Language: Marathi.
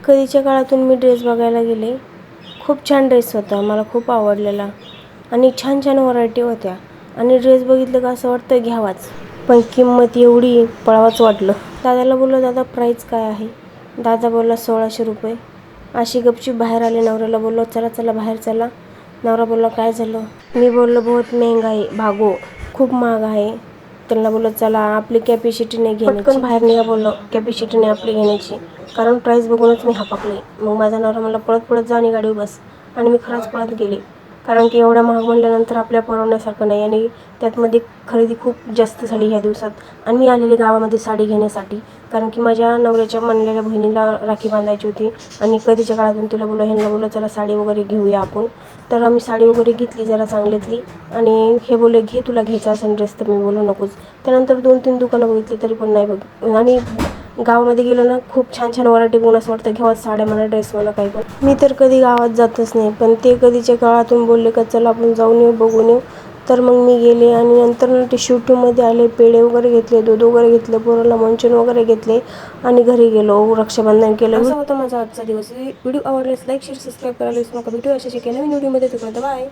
कधीच्या काळातून मी ड्रेस बघायला गेले. खूप छान ड्रेस होता, मला खूप आवडलेला आणि छान छान व्हरायटी होत्या आणि ड्रेस बघितलं का असं वाटतं घ्यावाच, पण किंमत एवढी पळावाच वाटलं. दादाला बोललो, दादा प्राईस काय आहे? दादा बोलला 1600 रुपये. अशी गपचूप बाहेर आले. नवऱ्याला बोललो, चला चला बाहेर चला. नवरा बोलला, काय झालं? मी बोललो, बहुत महंगा आहे भागो, खूप महाग आहे. त्यांना बोललो, चला आपली कॅपॅसिटी नाही घेण्याची. पटकन बाहेर निघा बोललो, कॅपॅसिटी नाही आपली घेण्याची, कारण प्राईस बघूनच मी हापाकले. मग माझा नवरा मला पळत पळत जा आणि गाडीवर बस, आणि मी खरंच पळत गेले, कारण की एवढं महाग म्हणल्यानंतर आपल्या परवडण्यासारखं नाही. आणि त्यातमध्ये खरेदी खूप जास्त झाली ह्या दिवसात. आणि मी आलेले गावामध्ये साडी घेण्यासाठी, कारण की माझ्या नवऱ्याच्या म्हणलेल्या बहिणीला राखी बांधायची होती आणि कधीच्या काळातून तिला बोललो, ह्यांना बोललो चला साडी वगैरे घेऊया आपण. तर आम्ही साडी वगैरे घेतली जरा चांगल्यातली, आणि हे बोलले, घे तुला घ्यायचा असेल ड्रेस. तर मी बोललो नकोच. त्यानंतर 2-3 दुकानं बघितली तरी पण नाही बघ. आणि गावामध्ये गेलं ना, खूप छान छान व्हरायटी बघून असं वाटतं घ्यावं, साड्या म्हणा, ड्रेस म्हणा, काही पण. मी तर कधी गावात जातच नाही, पण ते कधीच्या काळातून बोलले का चला आपण जाऊन येऊ, बघून येऊ. तर मग मी गेले आणि नंतर ते शिवटूमध्ये आले, पेढे वगैरे घेतले, दूध वगैरे घेतले, पोराला मंचन वगैरे घेतले आणि घरी गेलो, रक्षाबंधन केलं. असा होता माझा आजचा दिवस. व्हिडिओ आवडल्यास लाईक, शेअर, सबस्क्राईब करायला विसरू नका. भेटूया अशाच एका नवीन व्हिडिओमध्ये. तोपर्यंत बाय.